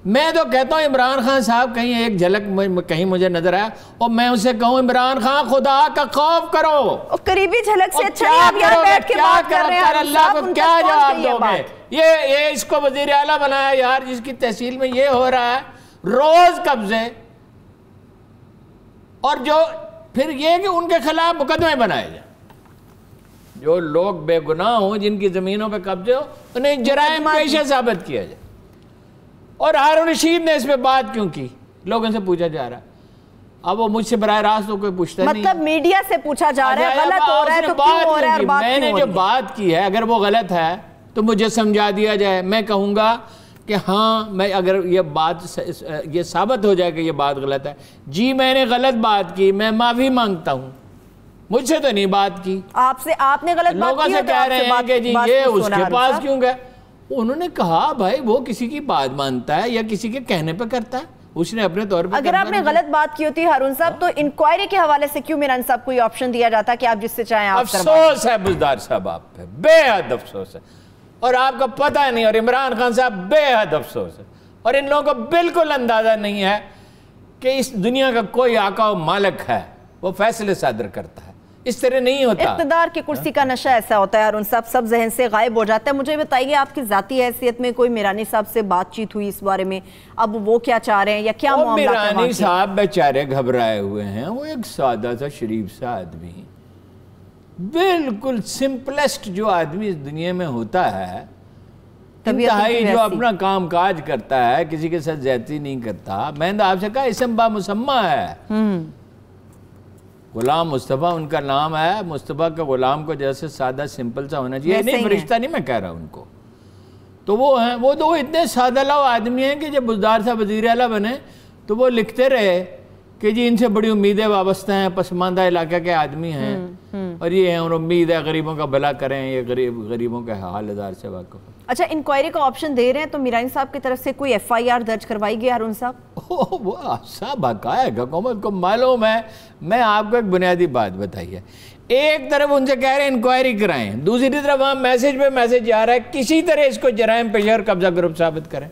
میں تو کہتا ہوں عمران خان صاحب کہیں ایک جھلک کہیں مجھے نظر آیا اور میں اسے کہوں عمران خان خدا کا خوف کرو.
قریبی جھلک سے اچھا ہے آپ یہاں بیٹھ کے بات کر رہے ہیں.
اللہ کو کیا جواب دو گے؟ یہ اس کو وزیر اعلیٰ بنایا یار، جس کی تحصیل میں یہ ہو رہا ہے روز قبضے، اور جو پھر یہ کہ ان کے خلاف مقدمے بنائے جائیں. جو لوگ بے گناہ ہوں، جن کی زمینوں پہ قبضے ہو، انہیں جرائم پیشہ ثابت کیا جائے. اور ہارون رشید نے اس پہ بات کیوں کی؟ لوگوں سے پوچھا جا رہا ہے. اب وہ مجھ سے براہ راست تو کوئی پوچھتا نہیں،
مطلب میڈیا سے پوچھا جا رہا ہے غلط ہو رہا ہے تو کیوں ہو رہا ہے.
میں نے جو بات کی ہے اگر وہ غلط ہے تو مجھے سمجھا دیا جائے. میں کہوں گا کہ ہاں میں اگر یہ ثابت ہو جائے کہ یہ بات غلط ہے، جی میں نے غلط بات کی، میں معافی مانگتا ہوں، مجھ سے تو نہیں بات کی،
آپ نے غلط بات کی،
لوگوں سے کہہ رہے ہیں کہ جی یہ اس کے پاس کیوں گئے؟ انہوں نے کہا بھائی وہ کسی کی بات مانتا ہے یا کسی کے کہنے پہ کرتا ہے، اس نے اپنے طور پہ
اگر آپ نے غلط بات کی ہوتی ہارون صاحب تو انکوائری کے حوالے سے کیوں میران صاحب کو یہ آپشن دیا جاتا کہ آپ جس سے چاہیں آپ کروا دیں؟
افسوس ہے بزدار صاحب آپ پہ، بے حد افسوس ہے، اور آپ کو پتہ نہیں، اور عمران خان صاحب بے حد افسوس ہے، اور ان لوگوں کو بالکل اندازہ نہیں ہے کہ اس دنیا کا کوئی آقا و مالک ہے، وہ فیصلے صادر کرتا ہے، اس طرح نہیں ہوتا۔
اقتدار کی کرسی کا نشہ ایسا ہوتا ہے ہارون صاحب، سب ذہن سے غائب ہو جاتا ہے۔ مجھے بتائیے آپ کی ذاتی حیثیت میں کوئی میرانی صاحب سے بات چیت ہوئی اس بارے میں؟ اب وہ کیا چاہ رہے ہیں یا کیا معاملات ہیں؟
میرانی صاحب بیچارے گھبرائے ہوئے ہیں، وہ ایک سادہ سا شریف سا آدمی، بالکل سمپلسٹ جو آدمی اس دنیا میں ہوتا ہے، انتہائی جو اپنا کام کاج کرتا ہے، کسی کے ساتھ زیادتی نہیں کرتا۔ میں نے آپ سے کہا اسم با مسمہ ہے، غلام مصطفیٰ ان کا نام ہے، مصطفیٰ کا غلام کو جیسے سادہ سمپل سا ہونا چاہیے، نہیں فرشتہ نہیں میں کہہ رہا ان کو، تو وہ ہیں، وہ تو اتنے سادہ لو آدمی ہیں کہ جب بزدار صاحب وزیر اعلیٰ بنے تو وہ لکھتے رہے کہ جی ان سے بڑی امیدیں وابستہ ہیں، پسماندہ علاقہ کے آدمی ہیں، اور یہ ہیں اور امید ہے غریبوں کا بھلا کریں، یہ غریبوں کے حال ہزار سے واقف۔
اچھا انکوائری کا آپشن دے رہے ہیں تو میرانی صاحب کی طرف سے کوئی ایف آئی آر درج کروائی گئی ہارون صاحب؟
وہ صاحب حقائق حکومت کو معلوم ہے۔ میں آپ کو ایک بنیادی بات بتائیے، ایک طرف ان سے کہہ رہے ہیں انکوائری کرائیں، دوسری طرف وہاں میسیج پہ میسیج آ رہا ہے کسی طرح اس کو جرائم پیشہ اور قبضہ گروپ ثابت کریں۔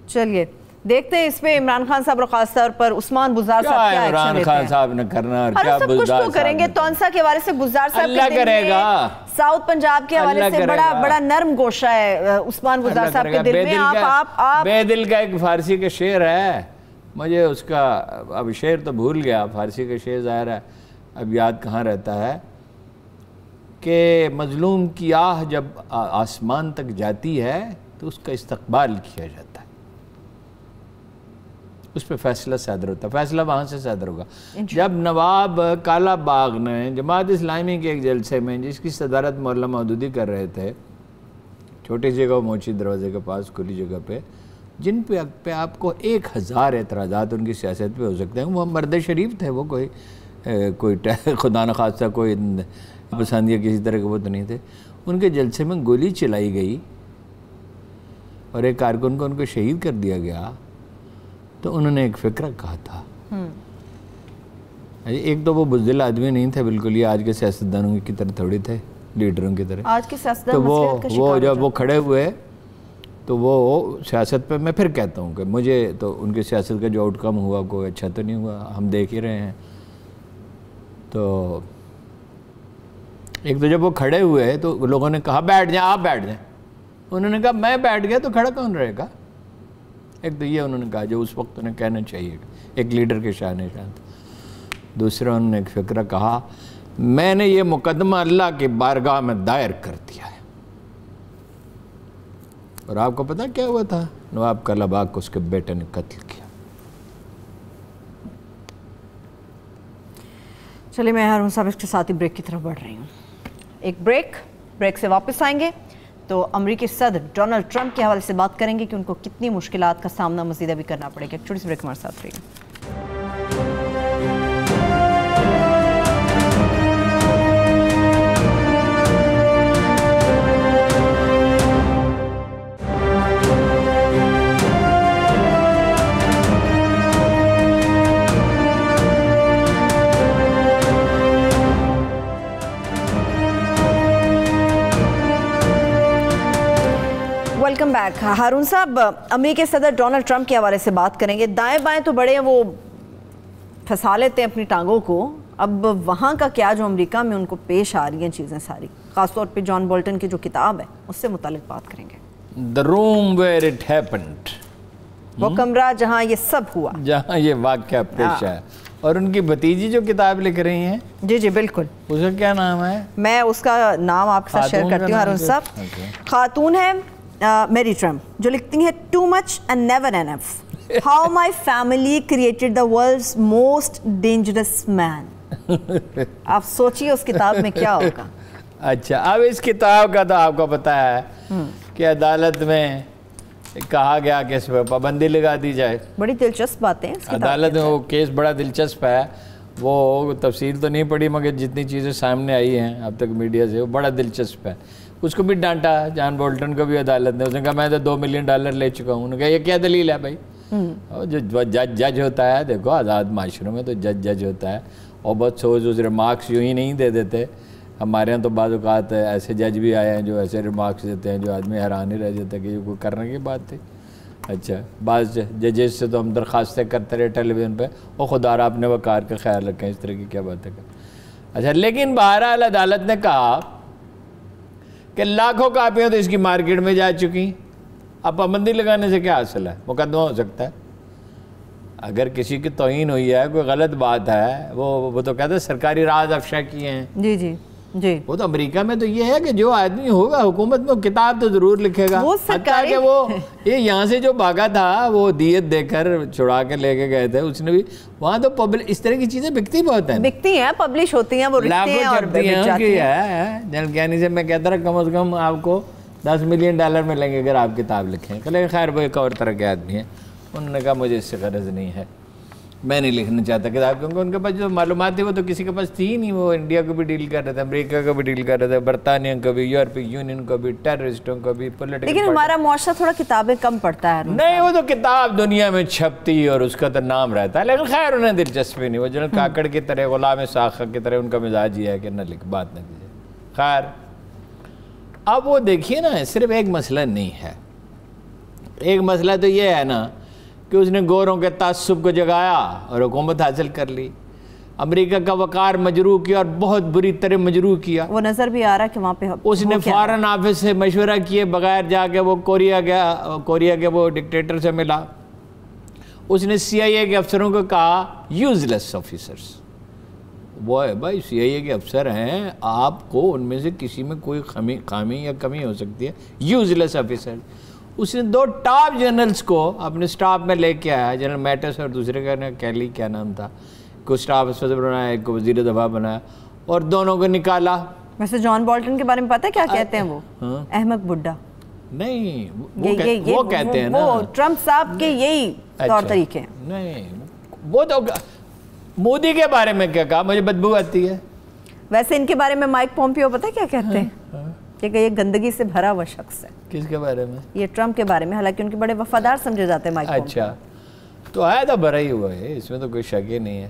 چلیے دیکھتے ہیں اس پہ عمران خان صاحب اور خاص طور پر عثمان بزدار صاحب کیا ایکشن لیتے ہیں۔
عمران خان صاحب نے کرنا اور کیا بزدار صاحب
کچھ تو کریں گے۔ تونسا کے حوالے سے بزدار صاحب
اللہ کرے گا،
ساؤتھ پنجاب کے حوالے سے بڑا نرم گوشہ ہے عثمان بزدار صاحب کے دل میں۔ آپ
بے دل کا ایک فارسی کا شعر ہے، مجھے اس کا اب شعر تو بھول گیا، فارسی کا شعر ظاہر ہے اب یاد کہاں رہتا ہے، کہ مظلوم کی آہ جب آسمان تک جاتی ہے تو اس کا استقبال کیا جاتا ہے، اس پہ فیصلہ صادر ہوتا ہے، فیصلہ وہاں سے صادر ہوگا۔ جب نواب کالا باغ نے جماعت اسلامی کے ایک جلسے میں جس کی صدارت مولانا مودودی کر رہے تھے، چھوٹی جگہ موچی دروازے کے پاس کھلی جگہ پہ، جن پہ آپ کو 1000 اعتراضات ان کی سیاست پہ ہو سکتے ہیں، وہ مرد شریف تھے، وہ کوئی خدا نخواستہ کوئی پسند یا کسی طرح کے وہ تو نہیں تھے۔ ان کے جلسے میں گولی چلائی گئی اور ایک کارکن کو ان کو شہید کر دیا گیا، تو انہوں نے ایک فکرہ کہا تھا۔ ایک تو وہ بزدل آدمی نہیں تھے بالکل، یہ آج کے سیاستدانوں کی طرح تھوڑی تھے، لیڈروں کی طرح۔
آج کے سیاستدان
تو وہ جب وہ کھڑے ہوئے تو وہ سیاست پہ، میں پھر کہتا ہوں کہ مجھے تو ان کی سیاست کا جو آؤٹ کم ہوا کوئی اچھا تو نہیں ہوا، ہم دیکھ ہی رہے ہیں۔ تو ایک تو جب وہ کھڑے ہوئے تو لوگوں نے کہا بیٹھ جائیں، آپ بیٹھ جائیں، انہوں نے کہا میں بیٹھ گیا تو کھڑا کون رہے گا؟ ایک تو یہ انہوں نے کہا جو اس وقت انہیں کہنا چاہیے، ایک لیڈر کے شان تھا۔ دوسرا انہوں نے ایک فکرہ کہا، میں نے یہ مقدمہ اللہ کی بارگاہ میں دائر کر دیا ہے۔ اور آپ کو پتہ کیا ہوا تھا؟ نواب کالا باغ کو اس کے بیٹے نے قتل کیا۔
چلیے میں ہارون صاحب اس کے ساتھ ہی بریک کی طرف بڑھ رہی ہوں۔ ایک بریک سے واپس آئیں گے تو امریکی صدر ڈونلڈ ٹرمپ کے حوالے سے بات کریں گے کہ ان کو کتنی مشکلات کا سامنا مزید ابھی کرنا پڑے گا۔ ایک چھوٹی سی بریک ہمارے ساتھ رہیے۔ Welcome back. ہارون صاحب امریکی صدر ڈونلڈ ٹرمپ کے حوالے سے بات کریں گے۔ دائیں بائیں تو بڑے ہیں، وہ پھنسا لیتے ہیں اپنی ٹانگوں کو، اب وہاں کا کیا جو امریکہ میں ان کو پیش آ رہی ہیں چیزیں ساری، خاص طور پہ جان بولٹن کی جو کتاب ہے اس سے متعلق بات کریں گے۔
The room where it happened،
وہ کمرہ جہاں یہ سب ہوا،
جہاں یہ واقعہ پیش آیا۔ اور ان کی بھتیجی جو کتاب لکھ رہی ہیں،
جی بالکل،
اس کا کیا نام ہے؟ میں
اس کا نام آپ کے ساتھ شیئر کرتی ہوں ہارون صاحب۔ خاتون ہے میری ٹرمپ، جو لکھتی ہیں too much and never enough, how my family created the world's most dangerous man. آپ سوچیے اس کتاب میں کیا ہوگا۔
اچھا اب اس کتاب کا تو آپ کو پتا ہے کہ عدالت میں کہا گیا کہ اس پہ پابندی لگا دی جائے.
بڑی دلچسپ باتیں ہیں
عدالت میں. وہ کیس بڑا دلچسپ ہے, وہ تفصیل تو نہیں پڑھی مگر جتنی چیزیں سامنے آئی ہیں اب تک میڈیا سے وہ بڑا دلچسپ ہے. اس کو بھی ڈانٹا جان بولٹن کو بھی عدالت نے. اس نے کہا میں تو $2 ملین لے چکا ہوں. انہوں نے کہا یہ کیا دلیل ہے بھائی؟ جو جج ہوتا ہے, دیکھو آزاد معاشروں میں تو جج ہوتا ہے, اور بہت سوچ ریمارکس یوں ہی نہیں دے دیتے. ہمارے یہاں تو بعض اوقات ایسے جج بھی آئے ہیں جو ایسے ریمارکس دیتے ہیں جو آدمی حیران ہی رہ جاتا ہے کہ یہ کوئی کرنے کی بات تھی. اچھا بعض ججز سے تو ہم درخواستیں کرتے رہے ٹیلی ویژن پہ, اور خدا را اپنے وقار کا خیال رکھیں, اس طرح کی کیا باتیں کریں. اچھا لیکن بہرحال عدالت نے کہا کہ لاکھوں کاپیاں تو اس کی مارکیٹ میں جا چکی, اب پابندی لگانے سے کیا حاصل ہے؟ مقدمہ ہو سکتا ہے. اگر کسی کی توہین ہوئی ہے, کوئی غلط بات ہے, وہ تو کہتے ہیں سرکاری راز افشا کیے ہیں.
جی جی جی.
وہ تو امریکہ میں تو یہ ہے کہ جو آدمی ہوگا حکومت میں, وہ کتاب تو ضرور لکھے گا. حتیٰ کہ وہ یہاں سے جو بھاگا تھا وہ دیت دے کر چھڑا کے لے کے گئے تھے, اس نے بھی وہاں تو اس طرح کی چیزیں بکتی بہت ہیں,
بکتی ہیں, پبلش ہوتی ہیں, وہ لکھتے ہیں اور بیچ جاتی ہیں.
جنرل سے میں کہتا رہا کم از کم آپ کو $10 ملین ملیں گے اگر آپ کتاب لکھیں. کہ خیر وہ ایک اور طرح کے آدمی ہیں, انہوں نے کہا مجھے اس سے غرض نہیں ہے, میں نہیں لکھنا چاہتا کتاب, کیونکہ ان کے پاس جو معلومات تھی وہ تو کسی کے پاس تھی نہیں. وہ انڈیا کو بھی ڈیل کر رہے تھے, امریکہ کو بھی ڈیل کر رہے تھے, برطانیہ کو بھی, یورپی یونین کو بھی, ٹیررسٹوں کو بھی, پولیٹیکل.
لیکن ہمارا معاشرہ تھوڑا کتابیں کم پڑھتا ہے.
نہیں وہ تو کتاب دنیا میں چھپتی اور اس کا تو نام رہتا ہے, لیکن خیر انہیں دلچسپی نہیں. وہ جنرل کاکڑ کی طرح, غلام ساخہ کی طرح ان کا مزاج یہ ہے کہ نہ لکھ بات نہ کیجیے. خیر اب وہ دیکھیے نا, صرف ایک مسئلہ نہیں ہے. ایک مسئلہ تو یہ ہے نا کہ اس نے گوروں کے تعصب کو جگایا اور حکومت حاصل کر لی. امریکہ کا وقار مجروح کیا اور بہت بری طرح مجروح کیا.
وہ نظر بھی آ رہا کہ وہاں پہ
اس نے فارن آفس سے مشورہ کیے بغیر جا کے وہ کوریا کے وہ ڈکٹیٹر سے ملا. اس نے CIA کے افسروں کو کہا یوز لیس آفیسرس. وہ ہے بھائی CIA کے افسر ہیں, آپ کو ان میں سے کسی میں کوئی خامی یا کمی ہو سکتی ہے, یوز لیس آفیسر. اس نے 2 ٹاپ جنرلز کو اپنے سٹاف میں لے کے آیا, جنرل میٹس اور دوسرے کا کیلی کیا نام تھا, کو سٹاف صدر بنایا, ایک کو وزیر دفاع بنایا, اور دونوں کو نکالا.
ویسے جان بولٹن کے بارے میں پتہ ہے کیا کہتے ہیں وہ؟ احمق بڈھا.
نہیں وہ کہتے ہیں نا,
وہ ٹرمپ صاحب کے یہی طور طریقے ہیں.
نہیں وہ تو مودی کے بارے میں کیا کہا, مجھے بدبو آتی ہے.
ویسے ان کے بارے میں مائک پومپیو پتہ ہے کیا کہتے ہیں؟ کہ یہ گندگی سے بھرا ہوا شخص ہے.
کس کے بارے میں؟
یہ ٹرمپ کے بارے میں, حالانکہ ان کے بڑے وفادار سمجھے جاتے ہیں مائک پومپیو.
اچھا تو آیا تو بھرا ہی ہوا ہے, اس میں تو کوئی شک ہی نہیں ہے.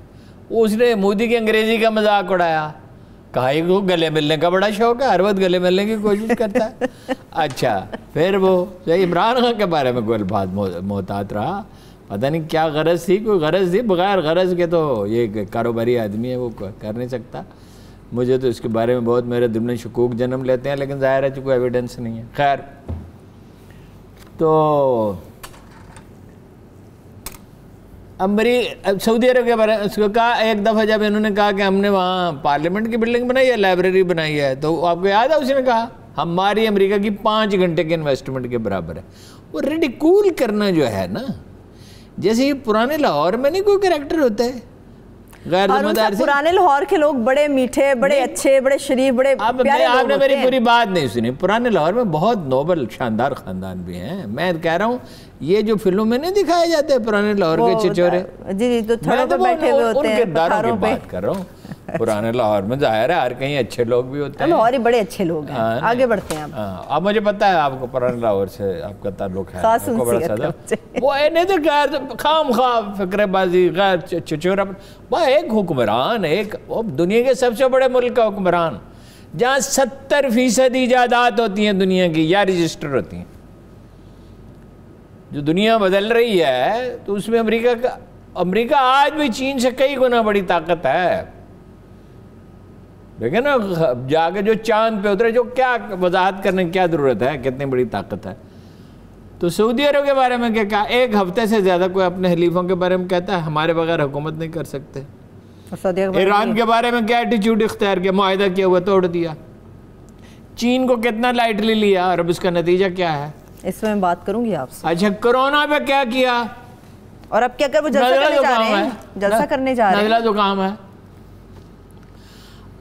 اس نے مودی کی انگریزی کا مذاق اڑایا, کہا یہ کو گلے ملنے کا بڑا شوق ہے, ہر وقت گلے ملنے کی کوشش کرتا ہے. اچھا پھر وہ عمران خان کے بارے میں کوئی بات محتاط رہا, پتہ نہیں کیا غرض تھی, کوئی غرض تھی, بغیر غرض کے تو یہ کاروباری آدمی ہے, وہ کر نہیں سکتا. مجھے تو اس کے بارے میں بہت میرے دل میں شکوک جنم لیتے ہیں, لیکن ظاہر ہے کہ کوئی ایویڈنس نہیں ہے. خیر تو سعودی عرب کے بارے میں اس کو کہا, ایک دفعہ جب انہوں نے کہا کہ ہم نے وہاں پارلیمنٹ کی بلڈنگ بنائی ہے, لائبریری بنائی ہے, تو آپ کو یاد ہے اس نے کہا ہماری امریکہ کی 5 گھنٹے کے انویسٹمنٹ کے برابر ہے. وہ ریڈیکول کرنا جو ہے نا, جیسے یہ پرانے لاہور میں نہیں کوئی کریکٹر ہوتا ہے غیر ذمہ دار سے.
پرانے لاہور کے لوگ بڑے میٹھے, بڑے اچھے, بڑے شریف, بڑے پیارے لوگ.
آپ نے میری پوری بات نہیں سنی. پرانے لاہور میں بہت نوبل شاندار خاندان بھی ہیں. میں کہہ رہا ہوں یہ جو فلموں میں نہیں دکھائے جاتے پرانے لاہور کے چچورے,
جی تو تھڑوں پہ بیٹھے ہوئے ہوتے ہیں,
ان کرداروں کی بات کر رہا ہوں. پرانے لاہور میں ظاہر ہے ہر کہیں اچھے لوگ بھی ہوتے ہیں,
لاہور ہی بڑے اچھے لوگ ہیں. آگے بڑھتے ہیں
اب مجھے پتا ہے آپ کو پرانے لاہور سے آپ کا تعلق ہے, وہ نہیں تو غیر خام خواہ فکر بازی, غیر چچورا. وہ ایک حکمران, ایک دنیا کے سب سے بڑے ملک کا حکمران, جہاں 70% ایجادات ہوتی ہیں دنیا کی یا رجسٹر ہوتی ہیں. جو دنیا بدل رہی ہے تو اس میں امریکہ آج بھی چین سے کئی گنا بڑی طاقت ہے. دیکھیں نا جا کے جو چاند پہ اترے, جو کیا وضاحت کرنے کی کیا ضرورت ہے, کتنی بڑی طاقت ہے. تو سعودی عرب کے بارے میں کیا کہا, 1 ہفتے سے زیادہ کوئی اپنے حلیفوں کے بارے میں کہتا ہے ہمارے بغیر حکومت نہیں کر سکتے. ایران کے بارے میں کیا ایٹیچیوڈ اختیار کیا, معاہدہ کیا ہوا توڑ دیا. چین کو کتنا لائٹلی لیا اور اب اس کا نتیجہ کیا ہے, اس
میں بات کروں گی آپ سے.
اچھا کرونا پہ کیا کیا,
اور اب کیا کر وہ جلسہ کرنے جا رہے ہیں, جلسہ کرنے جا رہے ہیں,
نزلہ زکام ہے.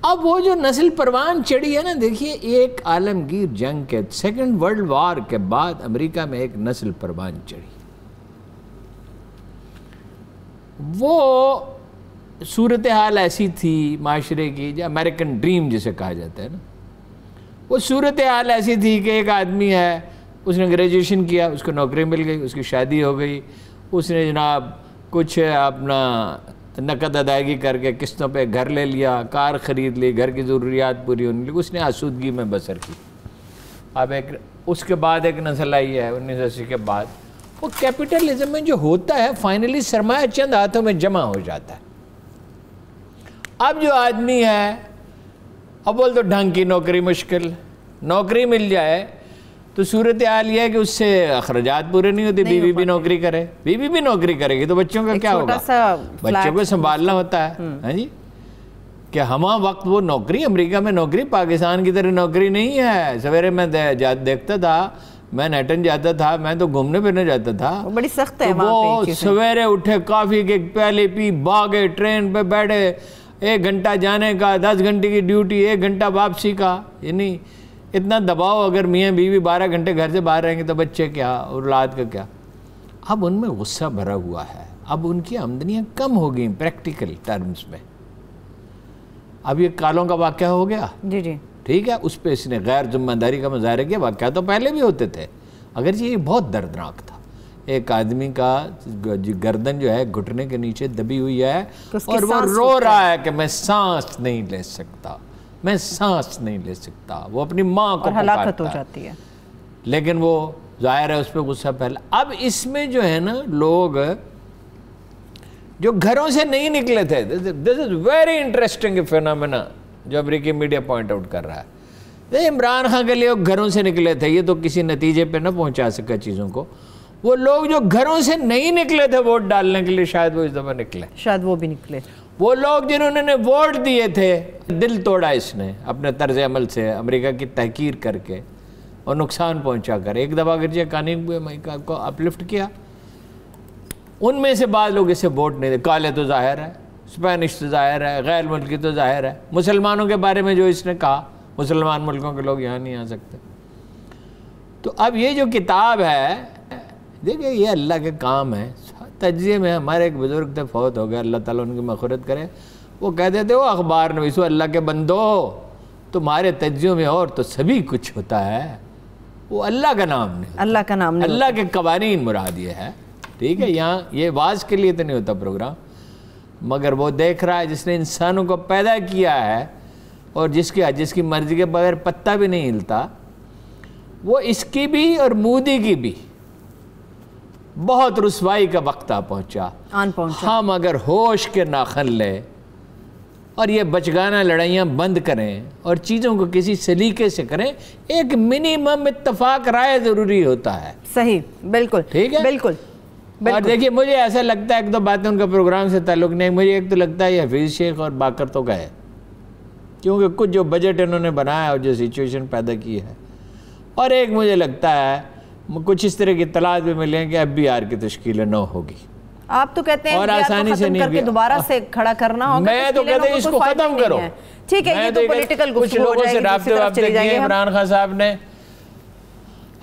اب وہ جو نسل پروان چڑھی ہے نا، دیکھیے ایک عالمگیر جنگ کے سیکنڈ ورلڈ وار کے بعد امریکہ میں ایک نسل پروان چڑھی. وہ صورتحال ایسی تھی معاشرے کی، جو امریکن ڈریم جسے کہا جاتا ہے نا، وہ صورتحال ایسی تھی کہ ایک آدمی ہے، اس نے گریجویشن کیا، اس کو نوکری مل گئی، اس کی شادی ہو گئی، اس نے جناب کچھ اپنا نقد ادائیگی کر کے قسطوں پہ گھر لے لیا، کار خرید لی، گھر کی ضروریات پوری ہونے لگی، اس نے آسودگی میں بسر کی. اب اس کے بعد ایک نسل آئی ہے 1980 کے بعد. وہ کیپٹلزم میں جو ہوتا ہے فائنلی سرمایہ چند ہاتھوں میں جمع ہو جاتا ہے. اب جو آدمی ہے، اب بول تو ڈھنگ کی نوکری مشکل، نوکری مل جائے تو صورتحال یہ ہے کہ اس سے اخراجات پورے نہیں ہوتے. بیوی بھی نوکری کرے، بیوی بھی نوکری کرے گی تو بچوں کا کیا ہوگا؟ بچوں کو سنبھالنا ہوتا ہے. ہاں جی، کہ ہمہ وقت وہ نوکری امریکہ میں نوکری پاکستان کی طرح نوکری نہیں ہے. سویرے میں دیکھتا تھا، میں نیٹن جاتا تھا، میں تو گھومنے پھرنے جاتا تھا،
بڑی سخت ہے
وہ سویرے اٹھے، کافی کے پیالے پی، بھاگے، ٹرین پہ بیٹھے، 1 گھنٹہ جانے کا، 10 گھنٹے کی ڈیوٹی، 1 گھنٹہ واپسی کا. یعنی اتنا دباؤ، اگر میاں بیوی 12 گھنٹے گھر سے باہر رہیں گے تو بچے کیا، اولاد کا کیا. اب ان میں غصہ بھرا ہوا ہے. اب ان کی آمدنیاں کم ہو گئیں پریکٹیکل ٹرمز میں. اب یہ کالوں کا واقعہ ہو گیا،
جی جی
ٹھیک ہے، اس پہ اس نے غیر ذمہ داری کا مظاہرہ کیا. واقعہ تو پہلے بھی ہوتے تھے، اگرچہ یہ بہت دردناک تھا. ایک آدمی کا گردن جو ہے گھٹنے کے نیچے دبی ہوئی ہے اور وہ رو رہا ہے کہ میں سانس نہیں لے سکتا، میں سانس نہیں لے سکتا. وہ اپنی ماں کو
ہلاکت ہو جاتی ہے،
لیکن وہ ظاہر ہے اس پہ غصہ پھیلا. اب اس میں جو ہے نا، لوگ جو گھروں سے نہیں نکلے تھے، دس از ویری انٹرسٹنگ فینومینا جو امریکی میڈیا پوائنٹ آؤٹ کر رہا ہے. عمران خان کے لیے گھروں سے نکلے تھے، یہ تو کسی نتیجے پہ نہ پہنچا سکا چیزوں کو. وہ لوگ جو گھروں سے نہیں نکلے تھے ووٹ ڈالنے کے لیے، شاید وہ اس دفعہ نکلے،
شاید وہ بھی نکلے.
وہ لوگ جنہوں نے ووٹ دیے تھے، دل توڑا اس نے اپنے طرز عمل سے، امریکہ کی تحقیر کر کے اور نقصان پہنچا کر. ایک دفعہ اگرچہ قانون کو اپلفٹ کیا، ان میں سے بعض لوگ اسے ووٹ نہیں دے. کالے تو ظاہر ہے، اسپینش تو ظاہر ہے، غیر ملکی تو ظاہر ہے. مسلمانوں کے بارے میں جو اس نے کہا، مسلمان ملکوں کے لوگ یہاں نہیں آ سکتے. تو اب یہ جو کتاب ہے، دیکھیں یہ اللہ کے کام ہے. تجزیے میں ہمارے ایک بزرگ تھے، فوت ہو گئے، اللہ تعالیٰ ان کی مغفرت کرے. وہ کہتے تھے، وہ اخبار نویسو، اللہ کے بندو، تمہارے تجزیوں میں اور تو سبھی کچھ ہوتا ہے، وہ اللہ کا نام نہیں،
اللہ کا نام نہیں،
اللہ کے قوانین مراد یہ ہے. ٹھیک ہے، یہاں یہ واز کے لیے تو نہیں ہوتا پروگرام، مگر وہ دیکھ رہا ہے جس نے انسانوں کو پیدا کیا ہے اور جس کی مرضی کے بغیر پتہ بھی نہیں ہلتا، وہ اس کی بھی اور مودی کی بھی بہت رسوائی کا وقت آ پہنچا. ہم اگر ہوش کے ناخن لے اور یہ بچگانہ لڑائیاں بند کریں اور چیزوں کو کسی سلیقے سے کریں، ایک منیمم اتفاق رائے ضروری ہوتا ہے.
صحیح، بالکل ٹھیک ہے، بالکل.
اور دیکھیے مجھے ایسا لگتا ہے، ایک دو باتیں ان کا پروگرام سے تعلق نہیں، مجھے ایک تو لگتا ہے یہ حفیظ شیخ اور باقر تو گئے، کیونکہ کچھ جو بجٹ انہوں نے بنایا اور جو سچویشن پیدا کی ہے. اور ایک مجھے لگتا ہے کچھ اس طرح کی اطلاعات بھی ملیں کہ اب بی آر کی تشکیل نو ہوگی.
آپ تو کہتے ہیں
اور آسانی سے نہیں
کہ دوبارہ سے کھڑا کرنا ہوگا.
میں تو کہتے ہیں اس کو ختم کرو.
ٹھیک ہے، یہ تو پولیٹیکل
کچھ لوگوں سے رابطے کیے عمران خان صاحب نے.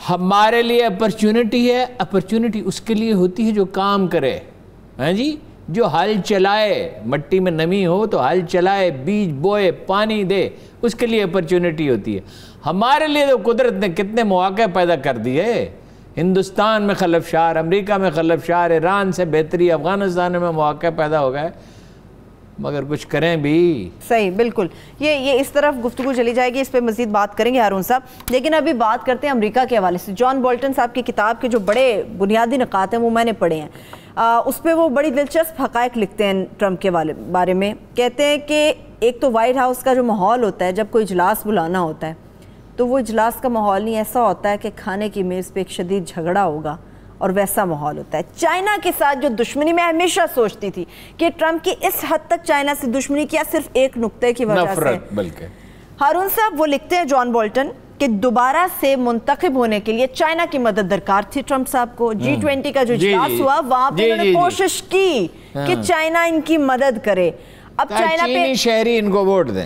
ہمارے لیے اپرچونٹی ہے، اپرچونٹی اس کے لیے ہوتی ہے جو کام کرے. ہاں جی، جو ہل چلائے، مٹی میں نمی ہو تو ہل چلائے، بیج بوئے، پانی دے، اس کے لیے اپرچونٹی ہوتی ہے. ہمارے لیے تو قدرت نے کتنے مواقع پیدا کر دیے. ہندوستان میں خلفشار، امریکہ میں خلفشار، ایران سے بہتری، افغانستان میں مواقع پیدا ہو گئے، مگر کچھ کریں بھی.
صحیح، بالکل. یہ اس طرف گفتگو چلی جائے گی، اس پہ مزید بات کریں گے ہارون صاحب. لیکن ابھی بات کرتے ہیں امریکہ کے حوالے سے. جان بولٹن صاحب کی کتاب کے جو بڑے بنیادی نکات ہیں وہ میں نے پڑھے ہیں. اس پہ وہ بڑی دلچسپ حقائق لکھتے ہیں ٹرمپ کے بارے میں. کہتے ہیں کہ ایک تو وائٹ ہاؤس کا جو ماحول ہوتا ہے جب کوئی اجلاس بلانا ہوتا ہے تو وہ اجلاس کا ماحول نہیں ایسا ہوتا ہے کہ کھانے کی میز پہ ایک شدید جھگڑا ہوگا، اور ویسا ماحول ہوتا ہے. چائنا کے ساتھ جو دشمنی، میں ہمیشہ سوچتی تھی کہ ٹرمپ کی اس حد تک چائنا سے دشمنی کیا صرف ایک نقطے کی وجہ سے،
بلکہ
ہارون صاحب وہ لکھتے ہیں جان بولٹن کہ دوبارہ سے منتخب ہونے کے لیے چائنا کی مدد درکار تھی ٹرمپ صاحب کو. G20 کا جو اجلاس ہوا وہاں پہ انہوں نے کوشش کی کہ چائنا ان کی مدد کرے. اب چائنا پہ
شہری ان کو ووٹ دیں.